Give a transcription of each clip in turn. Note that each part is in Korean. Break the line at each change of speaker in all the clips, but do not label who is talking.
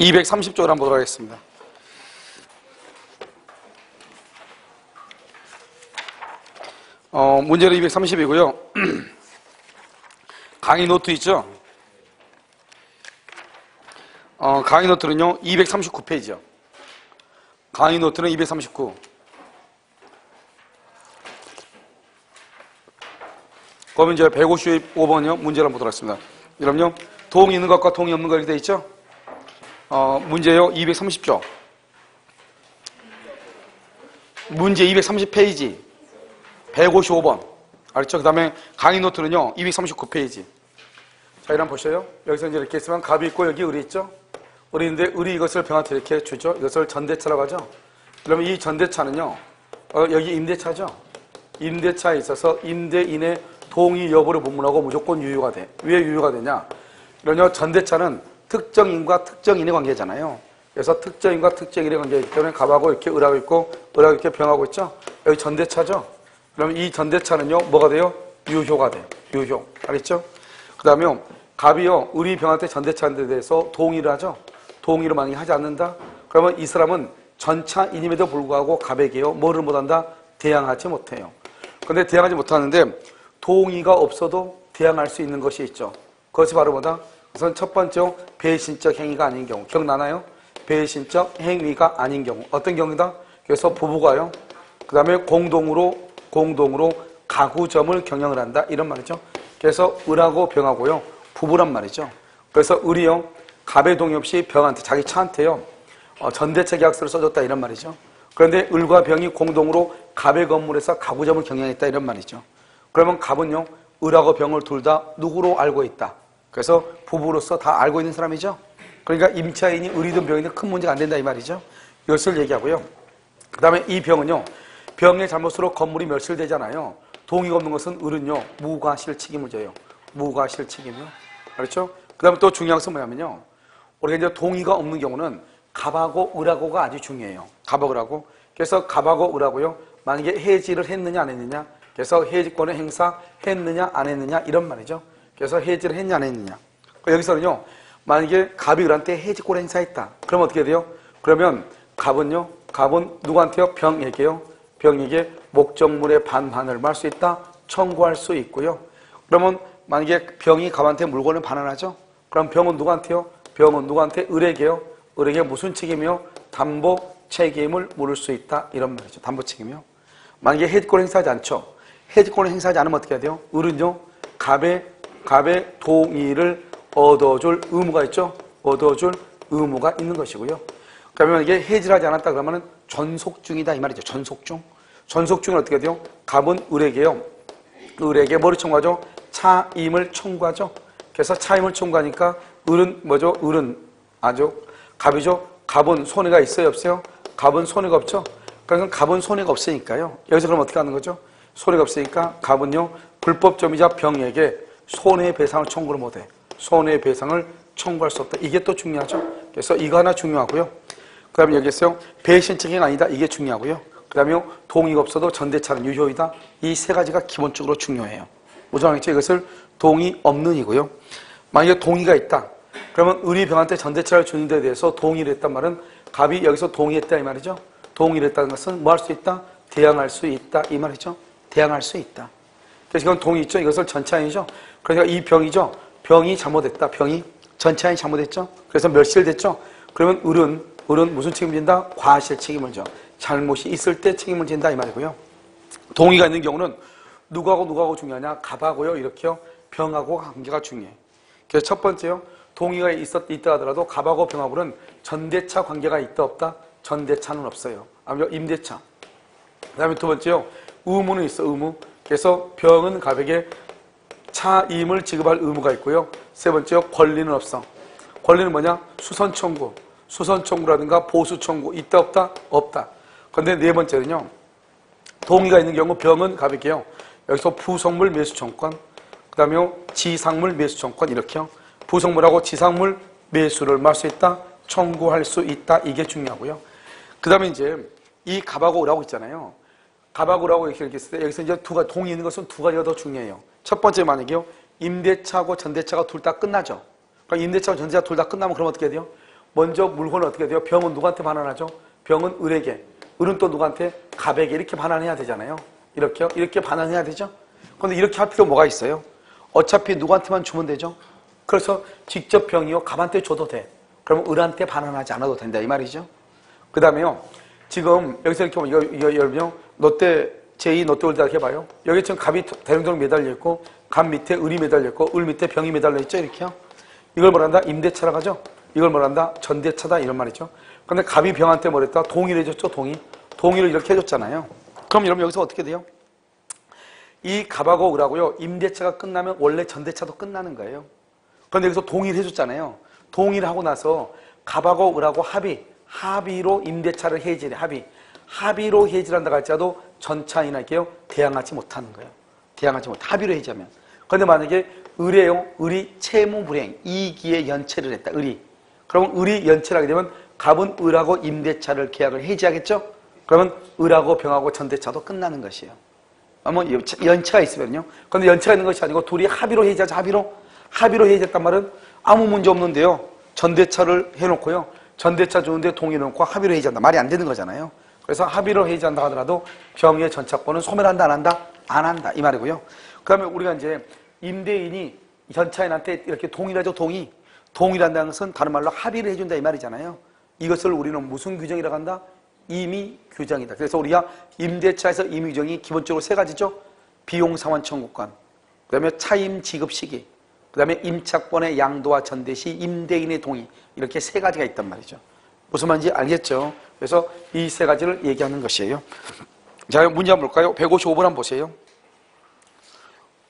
230쪽을 한번 보도록 하겠습니다. 문제는 230이고요. 강의 노트 있죠? 강의 노트는요, 239페이지요. 강의 노트는 239. 그러면 이제 155번이요. 문제를 한번 보도록 하겠습니다. 그럼요, 동이 있는 것과 동이 없는 것 이렇게 되어 있죠? 문제요, 230쪽. 문제 230페이지. 155번. 알았죠? 그 다음에 강의 노트는요, 239페이지. 자, 이런 보셔요. 여기서 이제 이렇게 있으면 갑이 있고, 여기 을이 있죠? 을이 있는데, 을이 이것을 병한테 이렇게 주죠? 이것을 전대차라고 하죠? 그러면 이 전대차는요, 여기 임대차죠? 임대차에 있어서 임대인의 동의 여부를 문문하고 무조건 유효가 돼. 왜 유효가 되냐? 그러면 전대차는 특정인과 특정인의 관계잖아요. 그래서 특정인과 특정인의 관계이기 때문에 갑하고 이렇게 을하고 있고, 을하고 이렇게 병하고 있죠? 여기 전대차죠? 그럼 이 전대차는요, 뭐가 돼요? 유효가 돼요. 유효. 알겠죠? 그 다음에 갑이요, 을이 병한테 전대차인데 대해서 동의를 하죠? 동의를 만약에 하지 않는다? 그러면 이 사람은 전차인임에도 불구하고 갑에게요, 뭐를 못한다? 대항하지 못해요. 근데 대항하지 못하는데 동의가 없어도 대항할 수 있는 것이 있죠. 그것이 바로 뭐다? 우선 첫 번째, 배신적 행위가 아닌 경우. 기억나나요? 배신적 행위가 아닌 경우. 어떤 경우다? 그래서 부부가요, 그 다음에 공동으로 가구점을 경영을 한다. 이런 말이죠. 그래서 을하고 병하고요, 부부란 말이죠. 그래서 을이요, 갑의 동의 없이 병한테, 자기 차한테요, 전대차 계약서를 써줬다. 이런 말이죠. 그런데 을과 병이 공동으로 갑의 건물에서 가구점을 경영했다. 이런 말이죠. 그러면 갑은요, 을하고 병을 둘 다 누구로 알고 있다. 그래서 부부로서 다 알고 있는 사람이죠. 그러니까 임차인이 을이든 병이든 큰 문제가 안 된다. 이 말이죠. 이것을 얘기하고요. 그 다음에 이 병은요, 병의 잘못으로 건물이 멸실되잖아요. 동의가 없는 것은 을은요, 무과실 책임을 져요. 무과실 책임이요. 그렇죠? 그 다음에 또 중요한 것은 뭐냐면요, 우리가 이제 동의가 없는 경우는 갑하고 을하고가 아주 중요해요. 갑하고 을하고. 그래서 갑하고 을하고요, 만약에 해지를 했느냐 안 했느냐, 그래서 해지권을 행사했느냐 안 했느냐, 이런 말이죠. 그래서 해지를 했냐 안 했느냐. 여기서는요, 만약에 갑이 을한테 해지권을 행사했다. 그럼 어떻게 돼요? 그러면 갑은 누구한테요? 병에게요. 병에게 목적물의 반환을 말 수 있다. 청구할 수 있고요. 그러면 만약에 병이 갑한테 물건을 반환하죠? 그럼 병은 누구한테요? 병은 누구한테? 을에게요. 을에게 무슨 책임이요? 담보 책임을 물을 수 있다. 이런 말이죠. 담보 책임이요. 만약에 해지권을 행사하지 않죠? 해지권을 행사하지 않으면 어떻게 해야 돼요? 을은요, 갑의 동의를 얻어줄 의무가 있죠? 얻어줄 의무가 있는 것이고요. 그러면 이게 해지를 하지 않았다 그러면은 전속중이다. 이 말이죠. 전속중. 전속중은 어떻게 돼요? 갑은 을에게요, 을에게 뭐를 청구하죠? 차임을 청구하죠. 그래서 차임을 청구하니까 을은 뭐죠? 을은 갑이죠. 갑은 손해가 있어요, 없어요? 갑은 손해가 없죠. 그러니까 갑은 손해가 없으니까요. 여기서 그럼 어떻게 하는 거죠? 손해가 없으니까 갑은요, 불법점이자 병에게 손해배상을 청구를 못해. 손해배상을 청구할 수 없다. 이게 또 중요하죠. 그래서 이거 하나 중요하고요. 그 다음에 여기 있어요, 배신책임이 아니다. 이게 중요하고요. 그 다음에 동의가 없어도 전대차는 유효이다. 이 세 가지가 기본적으로 중요해요. 무정하겠죠? 이것을 동의 없는이고요. 만약에 동의가 있다. 그러면 을이 병한테 전대차를 주는 데 대해서 동의를 했단 말은 갑이 여기서 동의했다. 이 말이죠. 동의를 했다는 것은 뭐 할 수 있다? 대항할 수 있다. 이 말이죠. 대항할 수 있다. 그래서 이건 동의 있죠. 이것을 전차인이죠. 그러니까 이 병이죠. 병이 잘못했다. 병이 전차인이 잘못했죠. 그래서 멸실됐죠. 그러면 을은 무슨 책임을 진다? 과실 책임을 져. 잘못이 있을 때 책임을 진다. 이 말이고요. 동의가 있는 경우는 누구하고 중요하냐? 갑하고요, 이렇게요, 병하고 관계가 중요해. 그래서 첫 번째요, 동의가 있다 하더라도 갑하고 병하고는 전대차 관계가 있다 없다? 전대차는 없어요. 아무튼 임대차. 그 다음에 두 번째요, 의무는 있어. 의무. 그래서 병은 갑에게 차임을 지급할 의무가 있고요. 세 번째요, 권리는 없어. 권리는 뭐냐? 수선 청구라든가 보수 청구 있다 없다? 없다. 그런데 네 번째는요, 동의가 있는 경우 병은 갑에게요, 여기서 부속물 매수 청구권, 그 다음에 지상물 매수 청구권, 이렇게요. 부속물하고 지상물 매수를 말 수 있다, 청구할 수 있다. 이게 중요하고요. 그 다음에 이제 이 갑하고 을하고 있잖아요. 갑하고 을하고 이렇게 있을 때 여기서 이제 동의 있는 것은 두 가지가 더 중요해요. 첫 번째 만약에요, 임대차하고 전대차가 둘 다 끝나죠. 그러니까 임대차하고 전대차 둘 다 끝나면 그럼 어떻게 돼요? 먼저 물건은 어떻게 돼요? 병은 누구한테 반환하죠? 병은 을에게, 을은 또 누구한테? 갑에게 이렇게 반환해야 되잖아요. 이렇게요? 이렇게 반환해야 되죠? 그런데 이렇게 할 필요 뭐가 있어요? 어차피 누구한테만 주면 되죠? 그래서 직접 병이요 갑한테 줘도 돼. 그러면 을한테 반환하지 않아도 된다 이 말이죠. 그 다음에요. 지금 여기서 이렇게 보면 이거 여러분요. 롯데 제2 롯데월드 이렇게 봐요. 여기 지금 갑이 대령정 매달려 있고 갑 밑에 을이 매달려 있고 을 밑에 병이 매달려 있죠. 이렇게요. 이걸 뭐란다? 임대차라고 하죠. 이걸 뭐란다? 전대차다 이런 말이죠. 그런데 갑이 병한테 뭐랬다? 동의를 해줬죠. 동의를 이렇게 해줬잖아요. 그럼 여러분 여기서 어떻게 돼요? 이 갑하고 을하고요. 임대차가 끝나면 원래 전대차도 끝나는 거예요. 그런데 여기서 동의를 해줬잖아요. 동의를 하고 나서 갑하고 을하고 합의로 임대차를 해지해. 합의로 해지를 한다고 할지라도 전차이나 이렇게요. 대항하지 못하는 거예요. 대항하지 못. 합의로 해지하면. 그런데 만약에 을이 채무불이행, 이기에 연체를 했다. 그러면 을이 연체를 하게 되면 갑은 을하고 임대차를 계약을 해지하겠죠? 그러면 을하고 병하고 전대차도 끝나는 것이에요. 뭐 연체가 있으면요. 그런데 연체가 있는 것이 아니고 둘이 합의로 해지하자. 합의로 해지했단 말은 아무 문제 없는데요. 전대차를 해놓고요. 전대차 주는데 동의해놓고 합의로 해지한다. 말이 안 되는 거잖아요. 그래서 합의로 해지한다 하더라도 병의 전차권은 소멸한다 안 한다? 안 한다 이 말이고요. 그 다음에 우리가 이제 임대인이 전차인한테 이렇게 동의를 하죠. 동의를 한다는 것은 다른 말로 합의를 해준다 이 말이잖아요. 이것을 우리는 무슨 규정이라고 한다? 임의 규정이다. 그래서 우리가 임대차에서 임의 규정이 기본적으로 세 가지죠. 비용 상환 청구권, 그 다음에 차임 지급 시기, 그 다음에 임차권의 양도와 전대 시 임대인의 동의, 이렇게 세 가지가 있단 말이죠. 무슨 말인지 알겠죠? 그래서 이 세 가지를 얘기하는 것이에요. 자, 문제 한번 볼까요? 155번 한번 보세요.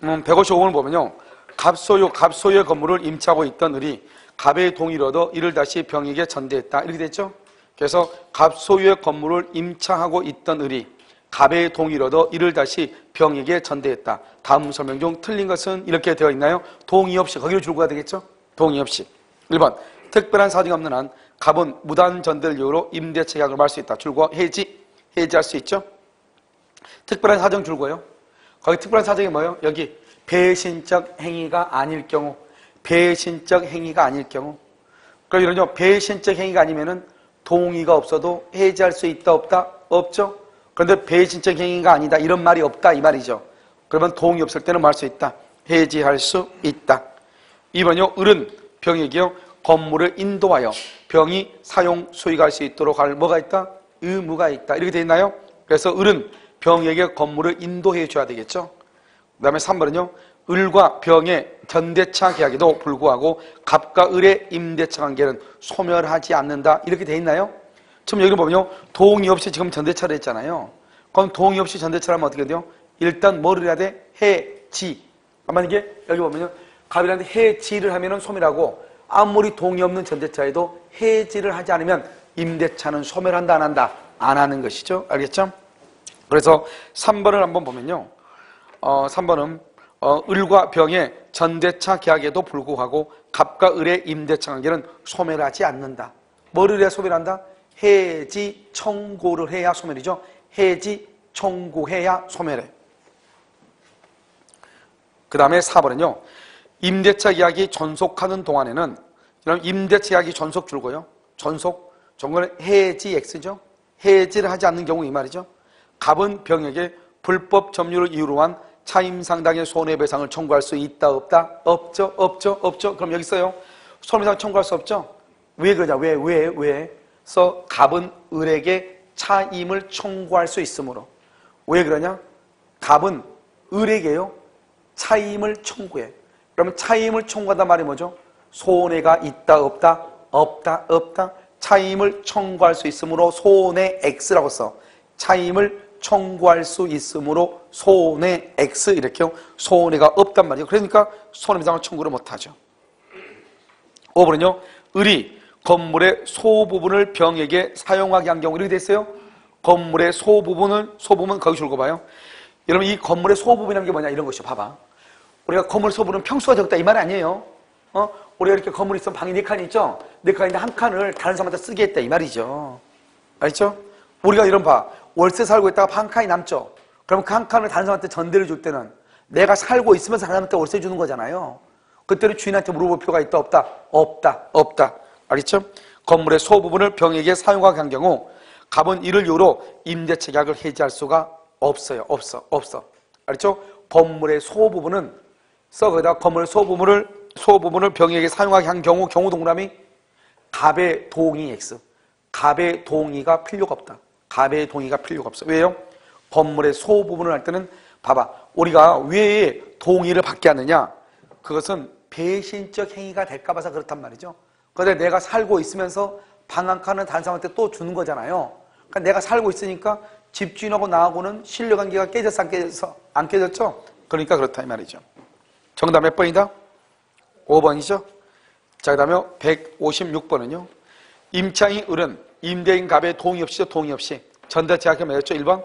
155번을 보면요. 갑소유의 건물을 임차하고 있던 을이 갑의 동의를 얻어 이를 다시 병에게 전대했다. 이렇게 됐죠? 그래서 갑소유의 건물을 임차하고 있던 을이 갑의 동의를 얻어 이를 다시 병에게 전대했다. 다음 설명 중 틀린 것은 이렇게 되어 있나요? 동의 없이. 거기로 줄고 가야 되겠죠? 동의 없이. 1번. 특별한 사정이 없는 한 갑은 무단 전대를 이유로 임대차 계약을 말 수 있다. 줄고 해지할 수 있죠? 특별한 사정 줄고요. 거기 특별한 사정이 뭐예요? 여기 배신적 행위가 아닐 경우. 그럼 이런요. 배신적 행위가 아니면은 동의가 없어도 해지할 수 있다 없다? 없죠? 그런데 배신적 행위가 아니다. 이런 말이 없다 이 말이죠. 그러면 동의 없을 때는 뭐 할 수 있다? 해지할 수 있다. 2번요. 을은 병에게요. 건물을 인도하여 병이 사용 수익할 수 있도록 할 뭐가 있다? 의무가 있다. 이렇게 되어 있나요? 그래서 을은 병에게 건물을 인도해 줘야 되겠죠. 그 다음에 3번은요. 을과 병의 전대차 계약에도 불구하고 갑과 을의 임대차 관계는 소멸하지 않는다. 이렇게 되어 있나요? 지금 여기 보면요. 동의 없이 지금 전대차를 했잖아요. 그럼 동의 없이 전대차를 하면 어떻게 돼요? 일단 뭐를 해야 돼? 해지. 만약에 여기 보면요. 갑이라는데 해지를 하면은 소멸하고 아무리 동의 없는 전대차에도 해지를 하지 않으면 임대차는 소멸한다 안 한다? 안 하는 것이죠. 알겠죠? 그래서 3번을 한번 보면요. 3번은 을과 병의 전대차 계약에도 불구하고 갑과 을의 임대차 관계는 소멸하지 않는다. 뭐를 해야 소멸한다? 해지 청구를 해야 소멸이죠. 해지 청구해야 소멸해. 그 다음에 4번은요. 임대차 계약이 존속하는 동안에는 임대차 계약이 존속 줄고요. 정거는 해지 X죠. 해지를 하지 않는 경우 이 말이죠. 갑은 병에게 불법 점유를 이유로 한 차임 상당의 손해배상을 청구할 수 있다 없다? 없죠. 그럼 여기 있어요. 손해배상 청구할 수 없죠. 왜 그러냐? 왜? 그래서 갑은 을에게 차임을 청구할 수 있으므로. 왜 그러냐? 갑은 을에게요. 차임을 청구해. 그러면 차임을 청구한단 말이 뭐죠? 손해가 있다 없다? 없다. 차임을 청구할 수 있으므로 손해 X라고 써. 차임을 청구할 수 있으므로 손해 X 이렇게요. 손해가 없단 말이에요. 그러니까 손해배상을 청구를 못하죠. 5번은요. 을이 건물의 소부분을 병에게 사용하게 한 경우 이렇게 됐어요. 건물의 소부분 거기 줄거 봐요. 여러분 이 건물의 소부분이라는 게 뭐냐 이런 것이요. 봐봐. 우리가 건물 소부분은 평수가 적다 이 말 아니에요. 우리가 이렇게 건물이 있으면 방이 4칸 있죠. 4칸인데 한 칸을 다른 사람한테 쓰게 했다 이 말이죠. 알죠? 우리가 이런 봐. 월세 살고 있다가 한 칸이 남죠. 그럼 그 한 칸을 다른 사람한테 전대를 줄 때는 내가 살고 있으면서 다른 사람한테 월세 주는 거잖아요. 그때는 주인한테 물어볼 필요가 있다 없다? 없다. 알겠죠? 건물의 소부분을 병에게 사용하게 한 경우 갑은 이를 이유로 임대차 계약을 해지할 수가 없어요. 없어. 알죠? 건물의 소부분은 거기다 건물의 소부분을 병에게 사용하게 한 경우 동그라미 갑의 동의 X. 갑의 동의가 필요가 없다. 갑의 동의가 필요가 없어. 왜요? 건물의 소부분을 할 때는 봐봐. 우리가 왜 동의를 받게 하느냐? 그것은 배신적 행위가 될까 봐서 그렇단 말이죠. 그런데 내가 살고 있으면서 방 한 칸은 다른 사람한테 또 주는 거잖아요. 그러니까 내가 살고 있으니까 집주인하고 나하고는 신뢰관계가 깨졌어, 안 깨졌어? 안 깨졌죠? 그러니까 그렇다 이 말이죠. 정답 몇 번이다? 5번이죠? 자, 그 다음에 156번은요. 임차인 을은 임대인 갑의 동의 없이죠. 동의 없이. 전대차 계약을 맺었죠. 1번.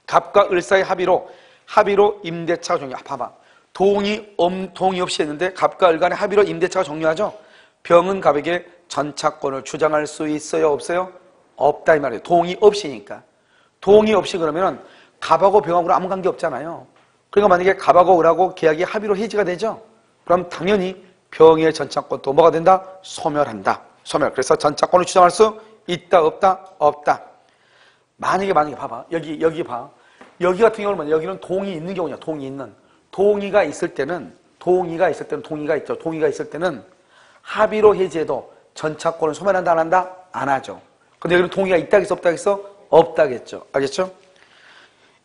갑과 을 사이 합의로 임대차가 종료. 봐봐. 동의 없이 했는데 갑과 을 간의 합의로 임대차가 종료하죠. 병은 갑에게 전차권을 주장할 수 있어요? 없어요? 없다 이 말이에요. 동의 없이니까. 동의 없이 그러면은 갑하고 병하고는 아무 관계 없잖아요. 그러니까 만약에 갑하고 을하고 계약이 합의로 해지가 되죠. 그럼 당연히 병의 전차권도 뭐가 된다? 소멸한다. 소멸. 그래서 전차권을 주장할 수 있다 없다? 없다. 만약에 봐봐. 여기 봐. 여기 같은 경우는 여기는 동의 있는 경우냐? 동의 있는. 동의가 있을 때는 합의로 해지해도 전차권을 소멸한다 안 한다? 안 하죠. 근데 여기는 동의가 있다겠어 없다겠어? 없다겠죠. 알겠죠?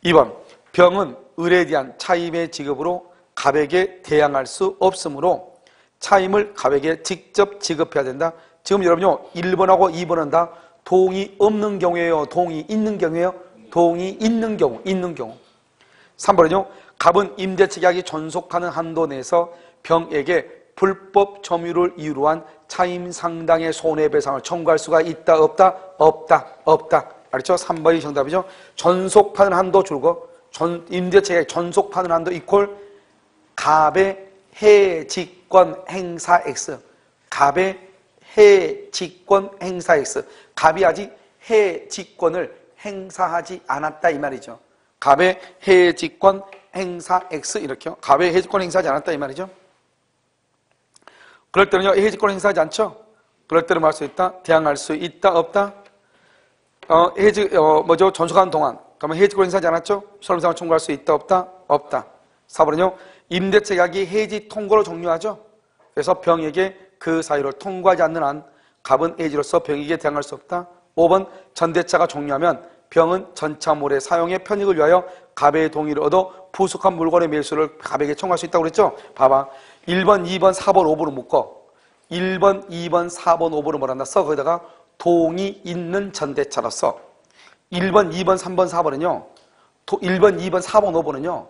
2번. 병은 을에 대한 차임의 지급으로 갑에게 대항할 수 없으므로 차임을 갑에게 직접 지급해야 된다. 지금 여러분요 1번하고 2번은 다 동의 없는 경우예요? 동의 있는 경우예요? 동의 있는 경우. 3번은요 갑은 임대차 계약이 존속하는 한도 내에서 병에게 불법 점유를 이유로 한 차임 상당의 손해배상을 청구할 수가 있다 없다? 없다. 알겠죠? 3번이 정답이죠. 존속하는 한도 줄고 임대차 계약이 존속하는 한도 이퀄 갑의 해직권 행사 X. 갑의 해직권 행사 X. 갑이 아직 해직권을 행사하지 않았다 이 말이죠. 갑의 해직권 행사 X 이렇게요. 갑의 해직권 행사하지 않았다 이 말이죠. 그럴 때는요 해직권 행사하지 않죠. 그럴 때는 뭐 할 수 있다? 대항할 수 있다 없다? 존속하는 동안 그러면 해직권 행사하지 않았죠? 손해배상을 청구할 수 있다 없다? 없다. 4번은요 임대차 계약이 해지 통고로 종료하죠. 그래서 병에게 그 사유를 통과하지 않는 한 갑은 해지로서 병에게 대항할 수 없다. 5번 전대차가 종료하면 병은 전차물의 사용에 편익을 위하여 갑의 동의를 얻어 부속한 물건의 매수를 갑에게 청구할 수 있다고 그랬죠. 봐봐. 1번, 2번, 4번, 5번을 묶어. 1번, 2번, 4번, 5번을 뭐란다 써. 거기다가 동의 있는 전대차로 써. 1번, 2번, 3번, 4번은요. 1번, 2번, 4번, 5번은요.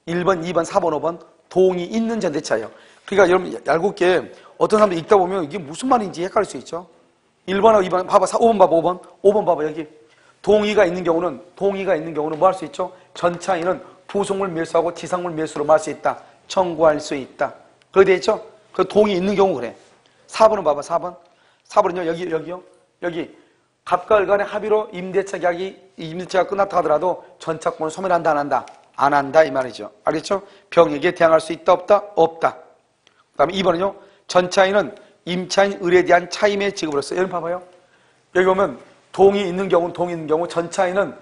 1번, 2번, 4번, 5번 동의 있는 전대차예요. 그러니까 여러분 얄궂게 어떤 사람들 읽다 보면 이게 무슨 말인지 헷갈릴 수 있죠. 1번하고 2번 봐봐. 5번 봐봐. 5번 봐봐. 여기 동의가 있는 경우는 뭐 할 수 있죠? 전차인은 부속물 매수하고 지상물 매수로 뭐 할 수 있다. 청구할 수 있다. 그렇게 돼 있죠? 그 동의 있는 경우 그래. 4번은 봐봐. 4번은요. 여기 갑과 을 간의 합의로 임대차가 끝났다 하더라도 전차권을 소멸한다 안 한다? 안 한다 이 말이죠. 알겠죠? 병에게 대항할 수 있다 없다? 없다. 그 다음에 2번은요. 전차인은 임차인 을에 대한 차임의 지급으로서 여러분 봐봐요. 여기 보면 동의 있는 경우 전차인은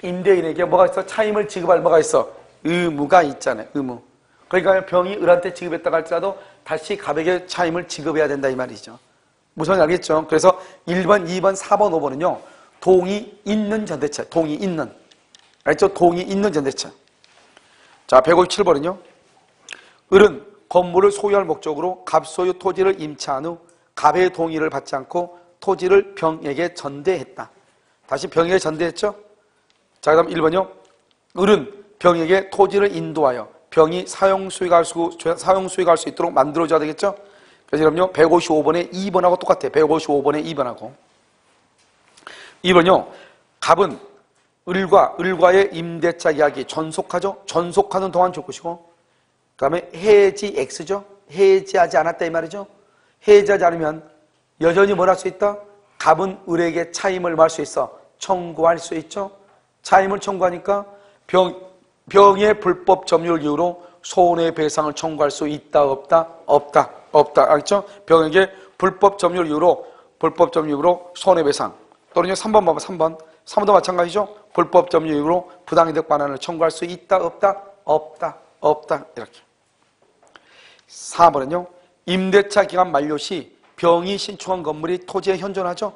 임대인에게 뭐가 있어? 차임을 지급할 뭐가 있어? 의무가 있잖아요. 의무. 그러니까 병이 을한테 지급했다고 할지라도 다시 갑에게 차임을 지급해야 된다 이 말이죠. 무슨 말인지 알겠죠? 그래서 1번, 2번, 4번, 5번은요. 동의 있는 전대차. 동의 있는. 알겠죠? 동의 있는 전대차. 자, 157번은요. 을은 건물을 소유할 목적으로 갑소유 토지를 임차한 후 갑의 동의를 받지 않고 토지를 병에게 전대했다. 다시 병에게 전대했죠? 자, 그 다음 1번이요. 을은 병에게 토지를 인도하여 병이 사용 수익할 수 있도록 만들어줘야 되겠죠? 그래서 여러분요, 155번에 2번하고 똑같아요. 155번에 2번하고. 2번요, 갑은 을과의 임대차 계약이 존속하죠? 존속하는 동안 줄 것이고, 그 다음에 해지 X죠? 해지하지 않았다 이 말이죠? 해지하지 않으면 여전히 뭘 할 수 있다? 갑은 을에게 차임을 말 수 있어. 청구할 수 있죠? 차임을 청구하니까 병의 불법 점유를 이유로 손해배상을 청구할 수 있다 없다? 없다. 알겠죠? 병에게 불법 점유를 이유로 불법점 유익으로 손해배상. 또는요 3번 봐봐. 3번도 마찬가지죠. 불법점 유익으로 부당이득 반환을 청구할 수 있다 없다? 없다 이렇게. 4번은요 임대차 기간 만료 시 병이 신축한 건물이 토지에 현존하죠.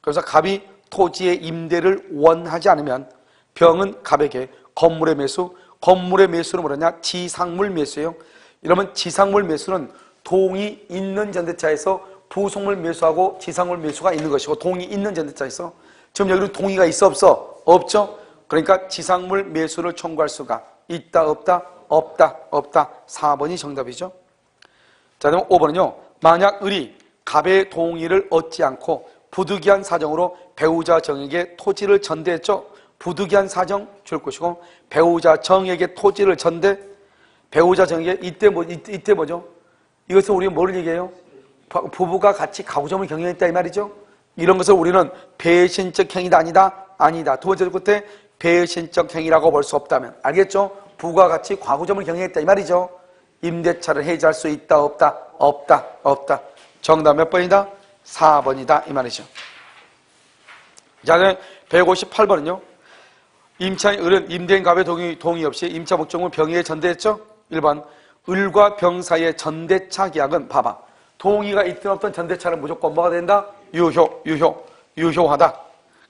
그래서 갑이 토지의 임대를 원하지 않으면 병은 갑에게 건물의 매수는 뭐냐? 지상물 매수예요. 이러면 지상물 매수는 동이 있는 전대차에서 부속물 매수하고 지상물 매수가 있는 것이고, 동이 있는 전대차에서 지금 여기는 동의가 있어 없어? 없죠. 그러니까 지상물 매수를 청구할 수가 있다 없다? 없다. 4번이 정답이죠. 자, 그럼 5번은요 만약 을이 갑의 동의를 얻지 않고 부득이한 사정으로 배우자 정에게 토지를 전대했죠. 부득이한 사정 줄 것이고, 배우자 정에게 토지를 전대, 배우자 정에게 이때 뭐죠? 이것은 우리가 뭐를 얘기해요? 부부가 같이 가구점을 경영했다 이 말이죠. 이런 것을 우리는 배신적 행위다 아니다. 두 번째 끝에 배신적 행위라고 볼 수 없다면, 알겠죠? 부부가 같이 가구점을 경영했다 이 말이죠. 임대차를 해지할 수 있다 없다. 정답 몇 번이다? 4번이다 이 말이죠. 자, 158번은요 임차인 을은 임대인 갑의 동의 없이 임차 목적물 병의에 전대했죠. 1번 을과 병 사이의 전대차 계약은 봐봐, 동의가 있든 없든 전대차는 무조건 뭐가 된다? 유효하다.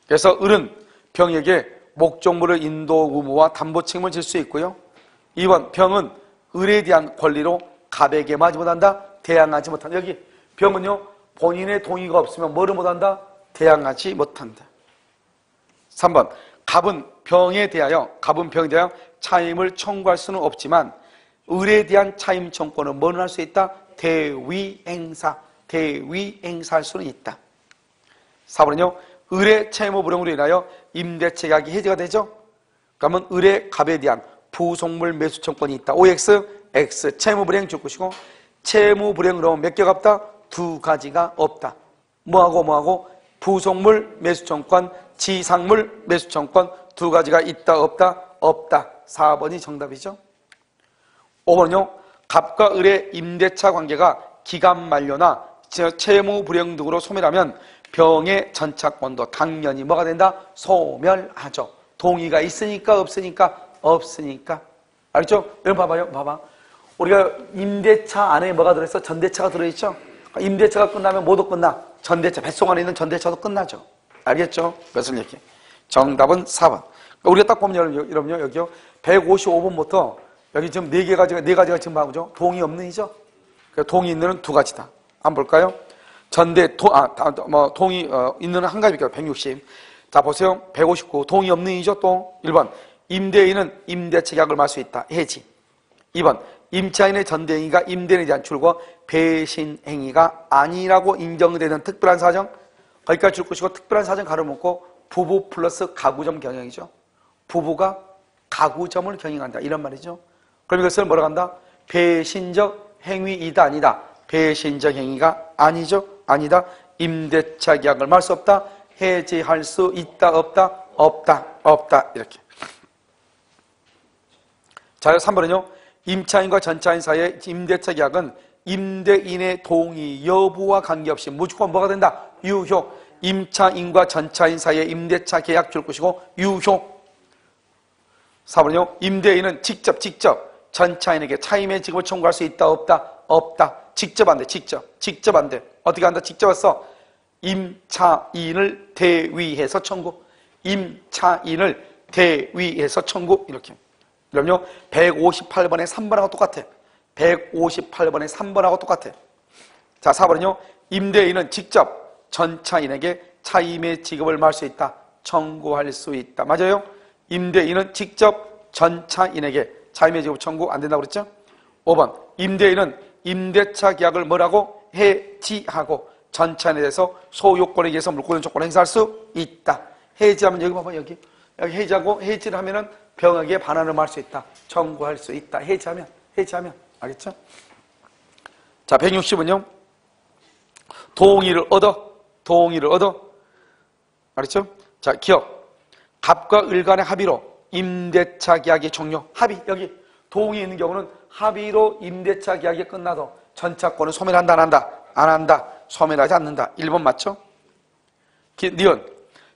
그래서 을은 병에게 목적물을 인도 의무와 담보 책임을 질 수 있고요. 2번 병은 을에 대한 권리로 갑에게 마지 못한다? 대항하지 못한다. 여기 병은요 본인의 동의가 없으면 뭐를 못한다? 대항하지 못한다. 3번 갑은 병에 대하여 차임을 청구할 수는 없지만 을에 대한 차임 청구는 뭐는 할 수 있다? 대위행사할 수는 있다. 4번은요 을의 채무 불응으로 인하여 임대차 계약이 해지가 되죠. 그러면 을의 갑에 대한 부속물 매수 청구권이 있다. OX 채무 불이행 줄 것이고, 채무 불이행으로 몇 개가 없다? 2가지가 없다. 뭐하고? 부속물 매수 청구권, 지상물 매수 청구권 2가지가 있다 없다. 4번이 정답이죠. 5번은요 갑과 을의 임대차 관계가 기간 만료나 채무 불이행 등으로 소멸하면 병의 전차권도 당연히 뭐가 된다? 소멸하죠. 동의가 있으니까 없으니까. 알겠죠? 여러분 봐봐. 우리가 임대차 안에 뭐가 들어있어? 전대차가 들어있죠? 임대차가 끝나면 뭐도 끝나? 전대차, 뱃속 안에 있는 전대차도 끝나죠. 알겠죠? 그것을 얘기해. 정답은 4번. 우리가 딱 보면 여러분요, 여기요. 155번부터 여기 지금 네 가지가 지금 뭐죠? 동의 없는이죠? 동의 있는은 2가지다. 한번 볼까요? 동의 있는 한 가지니까 160. 자, 보세요. 159. 동의 없는이죠? 또 1번. 임대인은 임대차 계약을 말 수 있다. 해지. 2번. 임차인의 전대행위가 임대인에 대한 출고 배신 행위가 아니라고 인정되는 특별한 사정, 거기까지 줄 것이고, 특별한 사정 가로먹고 부부 플러스 가구점 경영이죠. 부부가 가구점을 경영한다 이런 말이죠. 그럼 이것을 뭐라고 한다? 배신적 행위이다 아니다? 배신적 행위가 아니다. 임대차 계약을 말 수 없다. 해지할 수 있다 없다 이렇게. 자, 3번은요 임차인과 전차인 사이의 임대차 계약은 임대인의 동의 여부와 관계없이 무조건 뭐가 된다? 유효. 임차인과 전차인 사이의 임대차 계약 줄 것이고 유효. 4번은요 임대인은 직접 전차인에게 차임의 지급을 청구할 수 있다 없다. 직접 안 돼. 어떻게 한다? 직접 했어. 임차인을 대위해서 청구. 이렇게. 그럼요 158번의 3번하고 똑같아. 158번의 3번하고 똑같아. 자, 4번은요 임대인은 직접 전차인에게 차임의 지급을 말 수 있다. 청구할 수 있다. 맞아요? 임대인은 직접 전차인에게 차임의 지급 청구 안 된다고 그랬죠? 5번 임대인은 임대차 계약을 뭐라고? 해지하고 전차인에 대해서 소유권에 의해서 물권 조건을 행사할 수 있다. 해지하면 여기 봐봐. 여기 해지하고, 해지를 하면은 병에게 반환을 말 수 있다. 청구할 수 있다. 해지하면. 알겠죠? 자, 160은요 동의를 얻어. 알겠죠? 자, 기억. 갑과 을 간의 합의로 임대차 계약이 종료. 합의. 여기 동의 있는 경우는 합의로 임대차 계약이 끝나도 전차권은 소멸한다 안 한다? 안 한다. 소멸하지 않는다. 1번 맞죠? 니은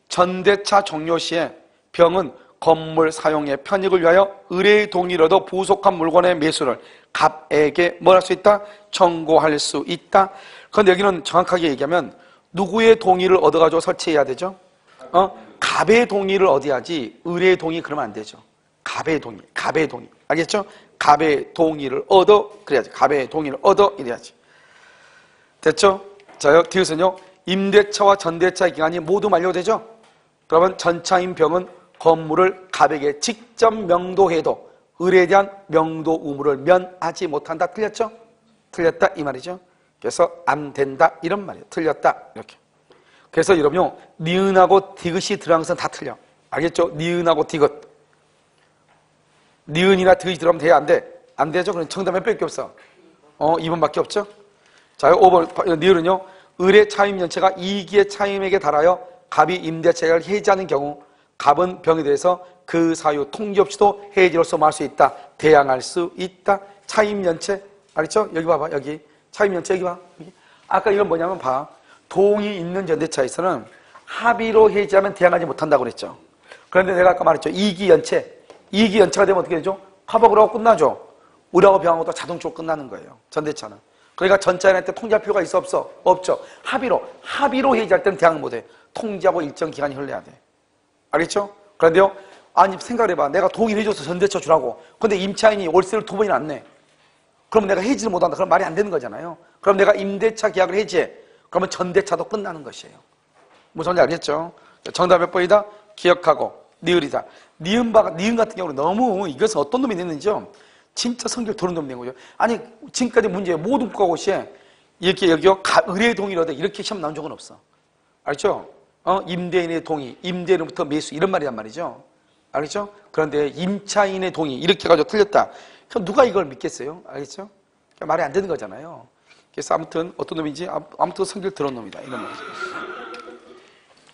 전대차 종료 시에 병은 건물 사용의 편익을 위하여 의뢰의 동의를 얻어 부속한 물건의 매수를 갑에게 뭘 할 수 있다? 청구할 수 있다. 그런데 여기는 정확하게 얘기하면 누구의 동의를 얻어가지고 설치해야 되죠? 갑의 동의를 얻어야지 의뢰의 동의 그러면 안 되죠. 갑의 동의, 갑의 동의. 알겠죠? 갑의 동의를 얻어 그래야지. 갑의 동의를 얻어 이래야지. 됐죠? 자, 뒤에서는요. 임대차와 전대차 기간이 모두 만료되죠? 그러면 전차인 병은 건물을 갑에게 직접 명도해도 의뢰에 대한 명도 의무를 면하지 못한다. 틀렸죠? 틀렸다 이 말이죠. 그래서 안 된다 이런 말이에요. 틀렸다 이렇게. 그래서 여러분요. 니은하고 디귿이 들어간 것은 다 틀려. 알겠죠? 니은하고 디귿. 니은이나 디귿이 들어가면 돼? 안 돼? 안 되죠? 그럼 정답 몇 개밖에 없어? 2번밖에 없죠? 자, 5번 니은은요. 의뢰 차임 연체가 2기의 차임에게 달하여 갑이 임대차를 해지하는 경우 갑은 병에 대해서 그 사유 통지 없이도 해지로서 말할 수 있다. 대항할 수 있다. 차임 연체. 알겠죠? 여기 봐봐. 여기. 차임 연체 여기 봐. 여기. 아까 이건 뭐냐면 봐. 동이 있는 전대차에서는 합의로 해지하면 대항하지 못한다고 그랬죠. 그런데 내가 아까 말했죠. 2기 연체. 2기 연체가 되면 어떻게 되죠? 합하고 그러고 끝나죠. 의뢰하고 병하고도 자동적으로 끝나는 거예요. 전대차는. 그러니까 전차인한테 통지할 필요가 있어 없어? 없죠. 합의로 해지할 때는 대항 못해. 통지하고 일정 기간이 흘러야 돼. 알겠죠? 그런데요. 아니 생각을 해봐. 내가 동의를 해줘서 전대차 주라고. 근데 임차인이 월세를 2번이나 안 내. 그럼 내가 해지를 못한다. 그럼 말이 안 되는 거잖아요. 그럼 내가 임대차 계약을 해지해. 그러면 전대차도 끝나는 것이에요. 무슨 말인지 알겠죠? 정답 몇 번이다? 기억하고 니을이다. 니은 같은 경우는 너무 이것은 어떤 놈이 냈는지요. 진짜 성격 도는 놈이 낸 거죠. 아니 지금까지 문제 모든 국가고시에 이렇게 여기요 의뢰의 동의를 얻어 이렇게 시험 나온 적은 없어. 알죠? 임대인의 동의, 임대인으로부터 매수 이런 말이란 말이죠. 알겠죠? 그런데 임차인의 동의 이렇게 가지고 틀렸다. 그럼 누가 이걸 믿겠어요? 알겠죠? 그러니까 말이 안 되는 거잖아요. 그래서 아무튼 어떤 놈인지 아무튼 성격 들은 놈이다 이런 말이죠.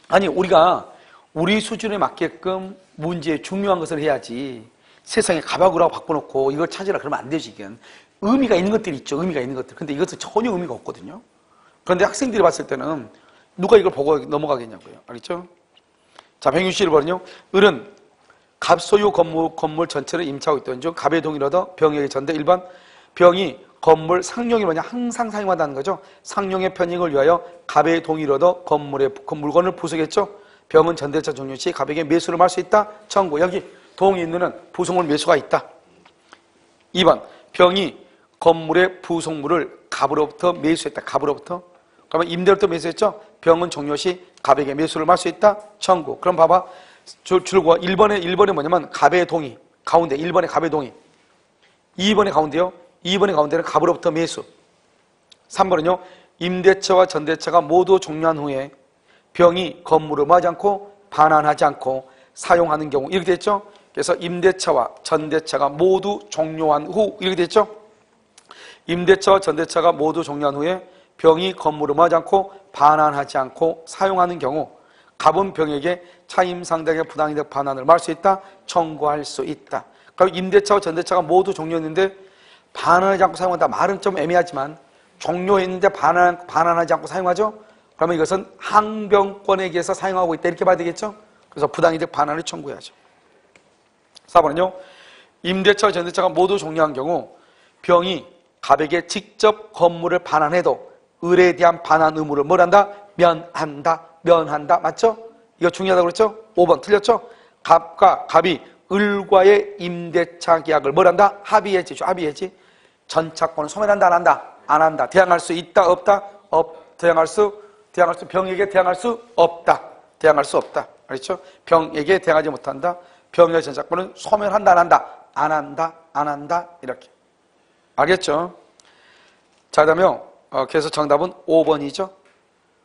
아니 우리가 우리 수준에 맞게끔 문제에 중요한 것을 해야지 세상에 가박으로 바꿔놓고 이걸 찾으라 그러면 안 되지. 이건 의미가 있는 것들이 있죠. 의미가 있는 것들. 근데 이것은 전혀 의미가 없거든요. 그런데 학생들이 봤을 때는 누가 이걸 보고 넘어가겠냐고요. 알겠죠? 자, 161번은요. 을은 갑 소유 건물 전체를 임차하고 있던 중 갑의 동의를 얻어 병에게 전대 1번 병이 건물 상용이 뭐냐? 항상 사용한다는 거죠. 상용의 편익을 위하여 갑의 동의를 얻어 건물의 물건을 부수겠죠. 병은 전대차 종료 시 갑에게 매수를 할 수 있다. 청구. 여기 동의 있는 부속물 매수가 있다. 2번 병이 건물의 부속물을 갑으로부터 매수했다. 갑으로부터. 그러면 임대로부터 매수했죠. 병은 종료 시 갑에게 매수를 할 수 있다. 청구. 그럼 봐봐. 줄과 1번에 뭐냐면 갑의 동의. 가운데 1번에 갑의 동의. 2번에 가운데요. 2번의 가운데는 갑으로부터 매수. 3번은요. 임대차와 전대차가 모두 종료한 후에 병이 건물을 뭐하지 않고 반환하지 않고 사용하는 경우 이렇게 됐죠. 그래서 임대차와 전대차가 모두 종료한 후 이렇게 됐죠. 임대차와 전대차가 모두 종료한 후에 병이 건물을 뭐하지 않고 반환하지 않고 사용하는 경우 갑은 병에게 차임 상당의 부당이득 반환을 말할 수 있다. 청구할 수 있다. 그럼 임대차와 전대차가 모두 종료했는데 반환하지 않고 사용한다. 말은 좀 애매하지만 종료했는데 반환하지 않고 사용하죠. 그러면 이것은 항병권에 의해서 사용하고 있다. 이렇게 봐야 되겠죠. 그래서 부당이득 반환을 청구해야죠. 4번은요. 임대차와 전대차가 모두 종료한 경우 병이 갑에게 직접 건물을 반환해도 을에 대한 반환 의무를 뭘 한다? 면한다. 맞죠? 이거 중요하다고 그랬죠? 5번 틀렸죠? 갑이 을과의 임대차 계약을 뭘 한다? 합의해지. 전차권을 소멸한다 안 한다? 안 한다. 대항할 수 있다 없다? 대항할 수 병에게 대항할 수 없다. 대항할 수 없다. 알겠죠? 병에게 대항하지 못한다. 병의 전차권은 소멸한다 안 한다? 안 한다. 이렇게. 알겠죠? 자, 그다음에 그래서 정답은 5번이죠.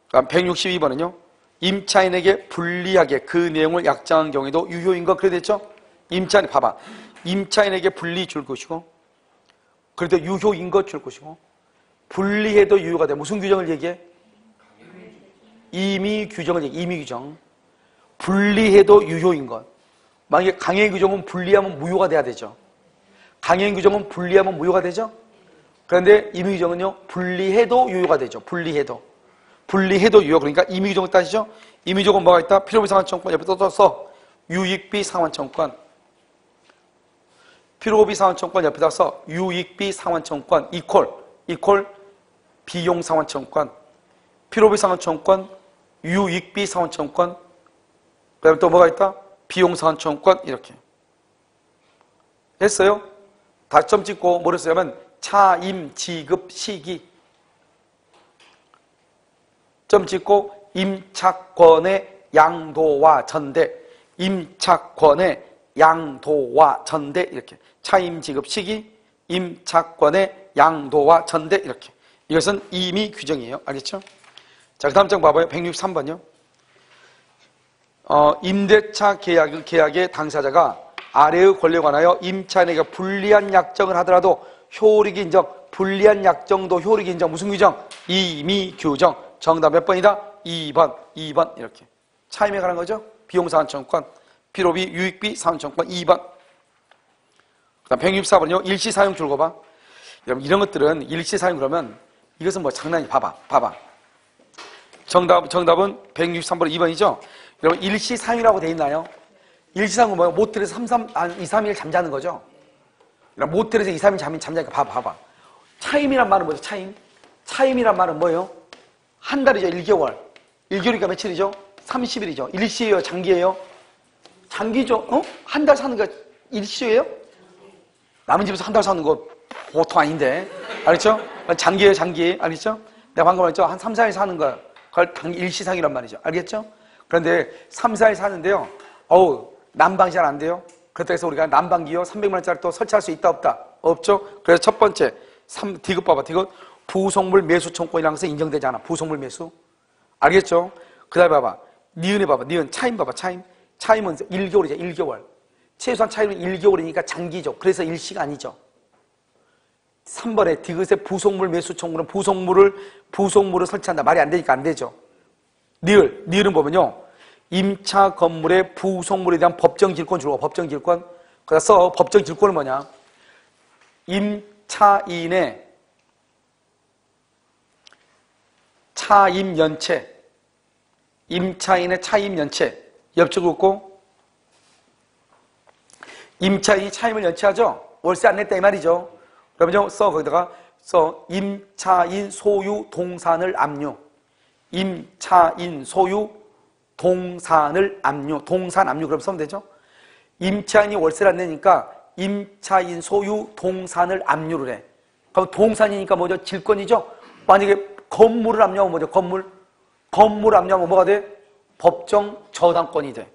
그럼 162번은요. 임차인에게 불리하게 그 내용을 약정한 경우에도 유효인 거 그래 됐죠? 임차인 봐봐. 임차인에게 불리 줄 것이고 그래도 유효인 것 줄 것이고 불리해도 유효가 돼. 무슨 규정을 얘기해? 임의 규정을 얘기해. 임의 규정. 불리해도 유효인 것. 만약에 강행 규정은 불리하면 무효가 돼야 되죠. 강행 규정은 불리하면 무효가 되죠. 그런데 임의 규정은요. 불리해도 유효가 되죠. 불리해도. 분리해도 유효. 그러니까 임의규정을 따지죠. 임의규정은 뭐가 있다? 필요비 상환청구권 옆에 떠서 유익비 상환청구권. 필요비 상환청구권 옆에다 써 유익비 상환청구권 이퀄 비용 상환청구권. 필요비 상환청구권, 유익비 상환청구권. 그 다음에 또 뭐가 있다? 비용 상환청구권. 이렇게 했어요. 다시 점 찍고 뭐를 쓰냐면 차임 지급 시기. 점 찍고 임차권의 양도와 전대. 임차권의 양도와 전대. 이렇게 차임 지급 시기, 임차권의 양도와 전대. 이렇게 이것은 임의 규정이에요. 알겠죠? 자, 그 다음 장 봐봐요. 163번요. 임대차 계약의 당사자가 아래의 권리에 관하여 임차인에게 불리한 약정을 하더라도 효力인정, 불리한 약정도 효력 인정. 무슨 규정? 임의 규정. 정답 몇 번이다? 2번 이렇게. 차임에 관한 거죠. 비용 상환청구권, 필요비, 유익비 상환청구권 2번. 그 다음 164번요. 일시사용 줄거봐. 여러분 이런 것들은 일시사용 그러면 이것은 뭐 장난이 봐봐. 정답은 163번 2번이죠. 여러분 일시사용이라고 돼 있나요? 일시사용은 뭐예요? 모텔에서 2, 3일 잠자는 거죠. 모텔에서 2, 3일 잠자니까 봐봐. 차임이란 말은 뭐죠? 차임이란 말은 뭐예요? 한 달이죠. 1개월. 1개월이니까 며칠이죠? 30일이죠. 일시예요? 장기예요? 장기죠. 한 달 사는 거 일시예요? 남은 집에서 한 달 사는 거 보통 아닌데. 알겠죠? 장기예요? 장기. 알겠죠? 내가 방금 말했죠? 한 3, 4일 사는 거. 그걸 일시상이란 말이죠. 알겠죠? 그런데 3, 4일 사는데요. 난방이 잘 안 돼요. 그렇다고 해서 우리가 난방기요 300만 원짜리 또 설치할 수 있다 없다? 없죠? 그래서 첫 번째 디귿 봐봐. 디귿 부속물 매수 청구권이라는 것은 인정되지 않아. 부속물 매수. 알겠죠? 그 다음에 봐봐. 니은에 봐봐. 니은 차임 봐봐. 차임은 1개월이죠. 1개월. 최소한 차임은 1개월이니까 장기죠. 그래서 일시가 아니죠. 3번에 디귿의 부속물 매수 청구는 부속물을 설치한다. 말이 안 되니까 안 되죠. 니을은 보면요. 임차 건물의 부속물에 대한 법정 질권 주고 법정 질권. 그래서 법정 질권은 뭐냐? 임차인의 차임 연체. 임차인의 차임 연체. 옆쪽에 있고 임차인이 차임을 연체하죠. 월세 안 냈다 이 말이죠. 그러면요. 거기다가 임차인 소유 동산을 압류. 임차인 소유 동산을 압류. 동산 압류 그럼 쓰면 되죠. 임차인이 월세를 안 내니까 임차인 소유 동산을 압류를 해. 그럼 동산이니까 뭐죠? 질권이죠. 만약에 건물을 압류하면 뭐죠? 건물 압류하면 뭐가 돼? 법정 저당권이 돼.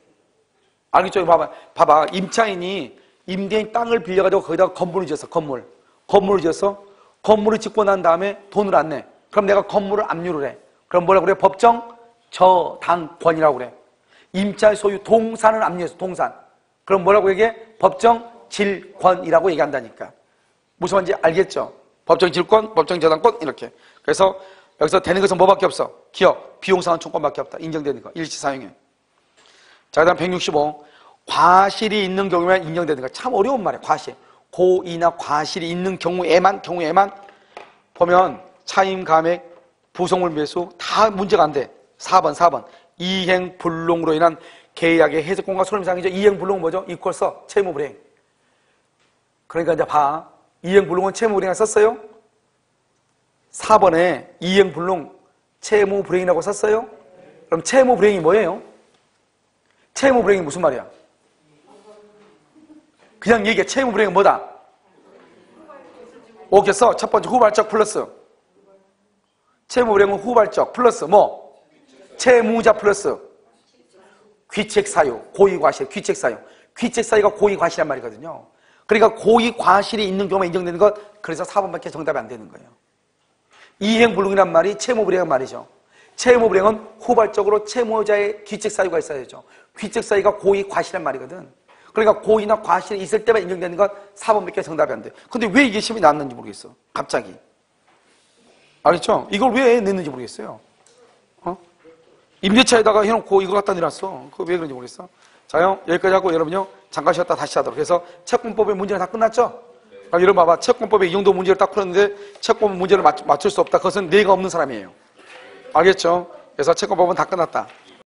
알겠죠? 봐봐. 임차인이 임대인 땅을 빌려가지고 거기다가 건물을 지었어. 건물을 지었어. 건물을 짓고 난 다음에 돈을 안 내. 그럼 내가 건물을 압류를 해. 그럼 뭐라고 그래? 법정 저당권이라고 그래. 임차의 소유 동산을 압류해서 동산. 그럼 뭐라고 얘기해? 법정 질권이라고 얘기한다니까. 무슨 말인지 알겠죠? 법정 질권, 법정 저당권 이렇게. 그래서 여기서 되는 것은 뭐밖에 없어? 기업, 비용상환청구권밖에 없다. 인정되는 거. 일시사용에. 자, 그 다음 165. 과실이 있는 경우에만 인정되는 거. 참 어려운 말이야. 과실. 고의나 과실이 있는 경우에만 보면 차임 감액, 부속물 매수 다 문제가 안 돼. 4번. 이행불능으로 인한 계약의 해석권과 손해배상이죠. 이행불능은 뭐죠? 이퀄서 채무불이행. 그러니까 이제 봐. 이행불능은 채무불이행을 썼어요? 4번에 이행불능 채무불이행이라고 썼어요? 그럼 채무불이행이 뭐예요? 채무불이행이 무슨 말이야? 그냥 얘기해. 채무불이행은 뭐다? 오케이 써. 첫 번째 후발적 플러스 채무불이행은 후발적 플러스 뭐? 채무자 플러스 귀책사유, 고의과실, 귀책사유. 귀책사유가 고의과실이란 말이거든요. 그러니까 고의과실이 있는 경우에 인정되는 것. 그래서 4번밖에 정답이 안 되는 거예요. 이행불능이란 말이 채무불이행 말이죠. 채무불이행은 후발적으로 채무자의 귀책사유가 있어야죠. 귀책사유가 고의과실이란 말이거든. 그러니까 고의나 과실이 있을 때만 인정되는 것 4번밖에 정답이 안 돼. 근데 왜 이게 시험이 나왔는지 모르겠어. 갑자기. 알겠죠? 이걸 왜 냈는지 모르겠어요. 임대차에다가 해놓고 이거 갖다 내놨어. 그거 왜 그런지 모르겠어. 자요, 여기까지 하고 여러분요, 잠깐 쉬었다 다시 하도록 해서 채권법의 문제는 다 끝났죠? 그럼 여러분 봐봐. 채권법의 이 정도 문제를 딱 풀었는데 채권 문제를 맞출 수 없다. 그것은 뇌가 없는 사람이에요. 알겠죠? 그래서 채권법은 다 끝났다.